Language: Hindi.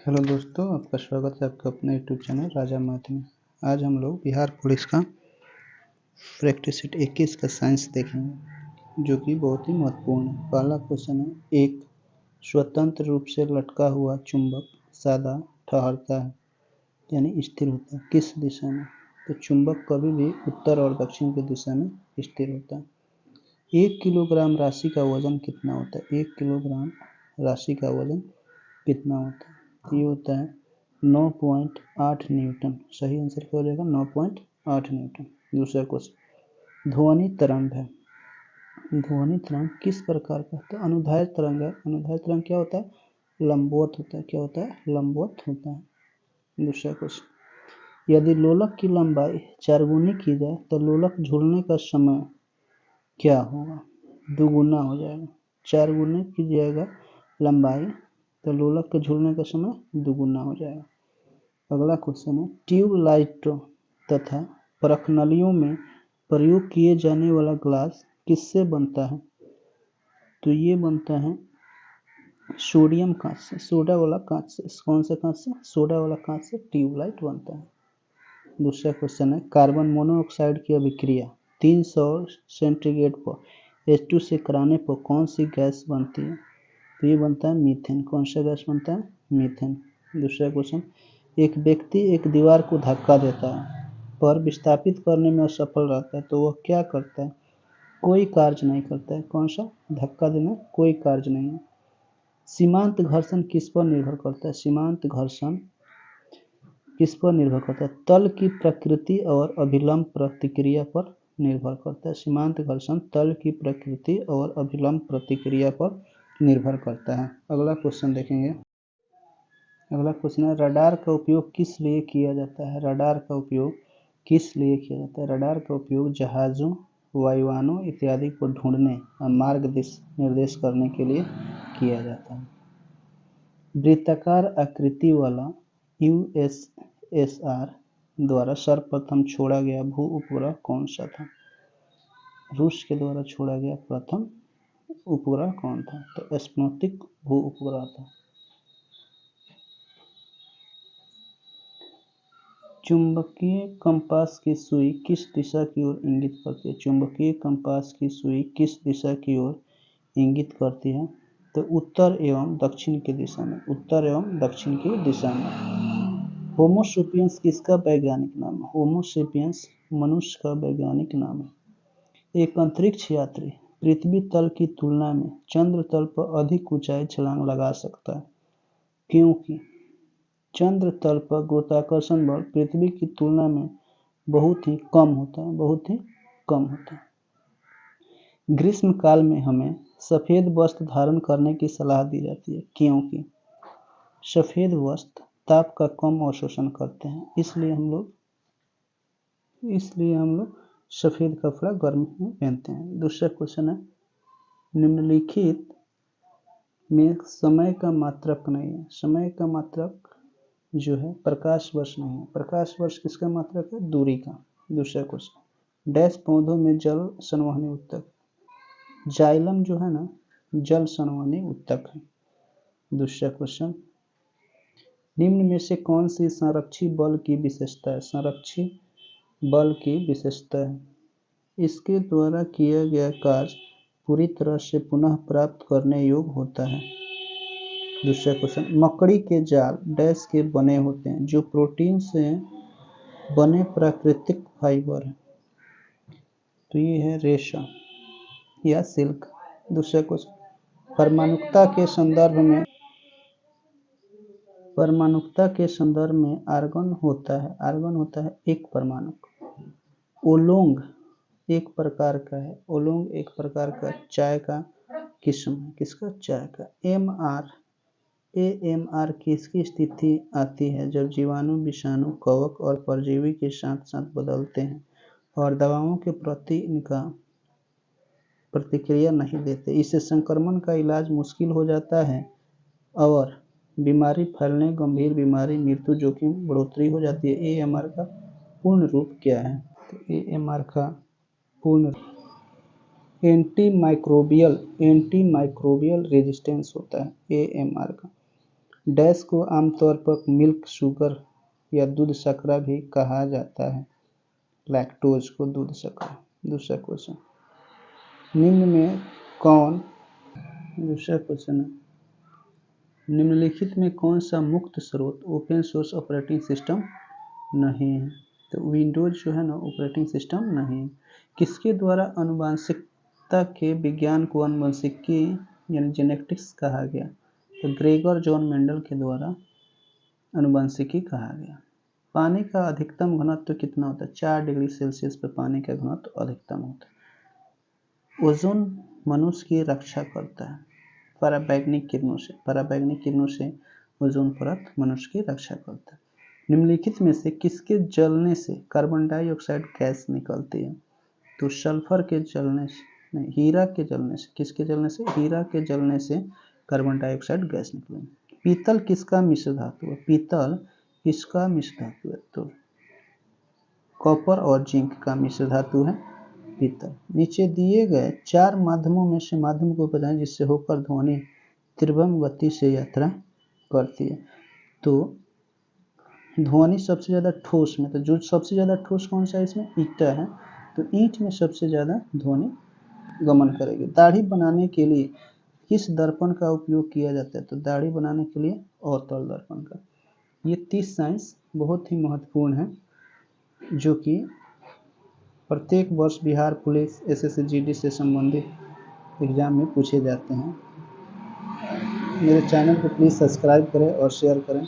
हेलो दोस्तों, आपका स्वागत है आपके अपने यूट्यूब चैनल राजा मैथ में। आज हम लोग बिहार पुलिस का प्रैक्टिस सेट 21 का साइंस देखेंगे, जो कि बहुत ही महत्वपूर्ण है। पहला क्वेश्चन है, एक स्वतंत्र रूप से लटका हुआ चुंबक सदा ठहरता है यानी स्थिर होता है किस दिशा में? तो चुंबक कभी भी उत्तर और दक्षिण की दिशा में स्थिर होता है। 1 किलोग्राम राशि का वजन कितना होता है? 1 किलोग्राम राशि का वजन कितना होता है? ये होता है 9.8 न्यूटन। सही आंसर क्या हो जाएगा? 9.8 न्यूटन। दूसरा क्वेश्चन, ध्वनि तरंग है। ध्वनि तरंग किस प्रकार का होता है? अनुदैर्ध्य तरंग है। अनुदैर्ध्य तरंग क्या होता है? लंबवत होता है। क्या होता है? लंबवत होता है। दूसरा क्वेश्चन, यदि लोलक की लंबाई 4 गुनी की जाए तो लोलक झूलने का समय क्या होगा? दुगुना हो जाएगा। 4 गुने कीजिएगा लंबाई तो लोलक के झूलने का समय दुगुना हो जाएगा। अगला क्वेश्चन है, ट्यूबलाइटों तथा परखनलियों में प्रयोग किए जाने वाला ग्लास किससे बनता है? तो ये बनता है सोडियम कांच से, सोडा वाला कांच से। कौन से कांच से? सोडा वाला कांच से ट्यूबलाइट बनता है। दूसरा क्वेश्चन है, कार्बन मोनोऑक्साइड की अभिक्रिया 300 सेंटीग्रेड पर H2 से कराने पर कौन सी गैस बनती है? तो ये बनता है मीथेन। कौन सा गैस बनता है? मीथेन। दूसरा क्वेश्चन, एक व्यक्ति एक दीवार को धक्का देता है पर विस्थापित करने में असफल रहता है तो वह क्या करता है? कोई कार्य नहीं करता है। कौन सा? धक्का देना कोई कार्य नहीं है। सीमांत घर्षण किस पर निर्भर करता है? सीमांत घर्षण किस पर निर्भर करता है? तल की प्रकृति और अभिलंब प्रतिक्रिया पर निर्भर करता है। सीमांत घर्षण तल की प्रकृति और अभिलंब प्रतिक्रिया पर निर्भर करता है। अगला क्वेश्चन देखेंगे। अगला क्वेश्चन है, रडार का उपयोग किस लिए किया जाता है? रडार का उपयोग किस लिए किया जाता है? रडार का उपयोग जहाज़ों, वायुयानों इत्यादि को ढूंढने और मार्ग निर्देश करने के लिए किया जाता है। वृत्ताकार आकृति वाला USSR द्वारा सर्वप्रथम छोड़ा गया भू उपग्रह कौन सा था? रूस के द्वारा छोड़ा गया प्रथम उपग्रह कौन था? तो स्पुतनिक भू उपग्रह था। चुंबकीय कंपास की सुई किस दिशा की ओर इंगित करती है? चुंबकीय कंपास की सुई किस दिशा की ओर इंगित करती है? तो उत्तर एवं दक्षिण की दिशा में। उत्तर एवं दक्षिण की दिशा में। होमो सेपियंस किसका वैज्ञानिक नाम है? होमो सेपियंस मनुष्य का वैज्ञानिक नाम है। एक अंतरिक्ष यात्री पृथ्वी तल की तुलना में चंद्र तल पर अधिक ऊंचाई छलांग लगा सकता है, क्योंकि चंद्र तल पर गुरुत्वाकर्षण बल पृथ्वी की तुलना में बहुत ही कम होता है। बहुत ही कम होता है। ग्रीष्म काल में हमें सफ़ेद वस्त्र धारण करने की सलाह दी जाती है, क्योंकि सफ़ेद वस्त्र ताप का कम अवशोषण करते हैं। इसलिए हम लोग सफ़ेद कपड़ा गर्मी में पहनते हैं। दूसरा क्वेश्चन है, निम्नलिखित में समय का मात्रक नहीं है। समय का मात्रक जो है प्रकाश वर्ष नहीं है। प्रकाश वर्ष किसका मात्रक है? दूरी का। दूसरा क्वेश्चन, डैश पौधों में जल संवहनी उत्तक। जाइलम जो है ना, जल संवहनी उत्तक है। दूसरा क्वेश्चन, निम्न में से कौन सी संरक्षी बल की विशेषता है? संरक्षी बल की विशेषता है, इसके द्वारा किया गया कार्य पूरी तरह से पुनः प्राप्त करने योग्य होता है। दूसरा क्वेश्चन, मकड़ी के जाल डैश के बने होते हैं, जो प्रोटीन से बने प्राकृतिक फाइबर है। तो ये है रेशम या सिल्क। दूसरा क्वेश्चन, परमाणुकता के संदर्भ में आर्गन होता है एक परमाणुक। ओलोंग एक प्रकार का है। ओलोंग एक प्रकार का चाय का किस्म है। किसका? चाय का। AMR किसकी स्थिति आती है? जब जीवाणु, विषाणु, कवक और परजीवी के साथ साथ बदलते हैं और दवाओं के प्रति इनका प्रतिक्रिया नहीं देते। इससे संक्रमण का इलाज मुश्किल हो जाता है और बीमारी फैलने, गंभीर बीमारी, मृत्यु जोखिम बढ़ोतरी हो जाती है। AMR का पूर्ण रूप क्या है? तो AMR का पूर्ण एंटी माइक्रोबियल रेजिस्टेंस होता है AMR का। डैश को आमतौर पर मिल्क शुगर या दूध शर्करा भी कहा जाता है। लैक्टोज को दूध शर्करा। दूसरा क्वेश्चन, निम्न में कौन दूसरा क्वेश्चन है, निम्नलिखित में कौन सा मुक्त स्रोत ओपन सोर्स ऑपरेटिंग सिस्टम नहीं है? तो विंडोज जो है ना ऑपरेटिंग सिस्टम नहीं है। किसके द्वारा आनुवंशिकता के विज्ञान को आनुवंशिकी यानी जेनेटिक्स कहा गया? तो ग्रेगर जॉन मेंडल के द्वारा आनुवंशिकी कहा गया। पानी का अधिकतम घनत्व कितना होता है? 4 डिग्री सेल्सियस पर पानी का घनत्व अधिकतम होता है। ओजोन मनुष्य की रक्षा करता है पराबैंगनी किरणों से। पराबैंगनी किरणों से ओजोन परत मनुष्य की रक्षा करता है। निम्नलिखित में से किसके जलने से कार्बन डाइऑक्साइड गैस निकलती है? तो सल्फर के जलने से नहीं, हीरा के जलने से। किसके जलने से? हीरा के जलने से कार्बन डाइऑक्साइड गैस निकलेगी। पीतल किसका मिश्र धातु है? पीतल किसका मिश्र धातु है? तो कॉपर और जिंक का मिश्र धातु है पीतल। नीचे दिए गए 4 माध्यमों में से माध्यम को बताएं जिससे होकर ध्वनि तीव्र गति से यात्रा करती है। तो ध्वनि सबसे ज़्यादा ठोस में, तो जो सबसे ज़्यादा ठोस कौन सा है इसमें? ईंटा है। तो ईंट में सबसे ज़्यादा ध्वनि गमन करेगी। दाढ़ी बनाने के लिए किस दर्पण का उपयोग किया जाता है? तो दाढ़ी बनाने के लिए अवतल दर्पण का। ये 30 साइंस बहुत ही महत्वपूर्ण है जो कि प्रत्येक वर्ष बिहार पुलिस एसएससी जीडी से संबंधित एग्जाम में पूछे जाते हैं। मेरे चैनल को प्लीज़ सब्सक्राइब करें और शेयर करें।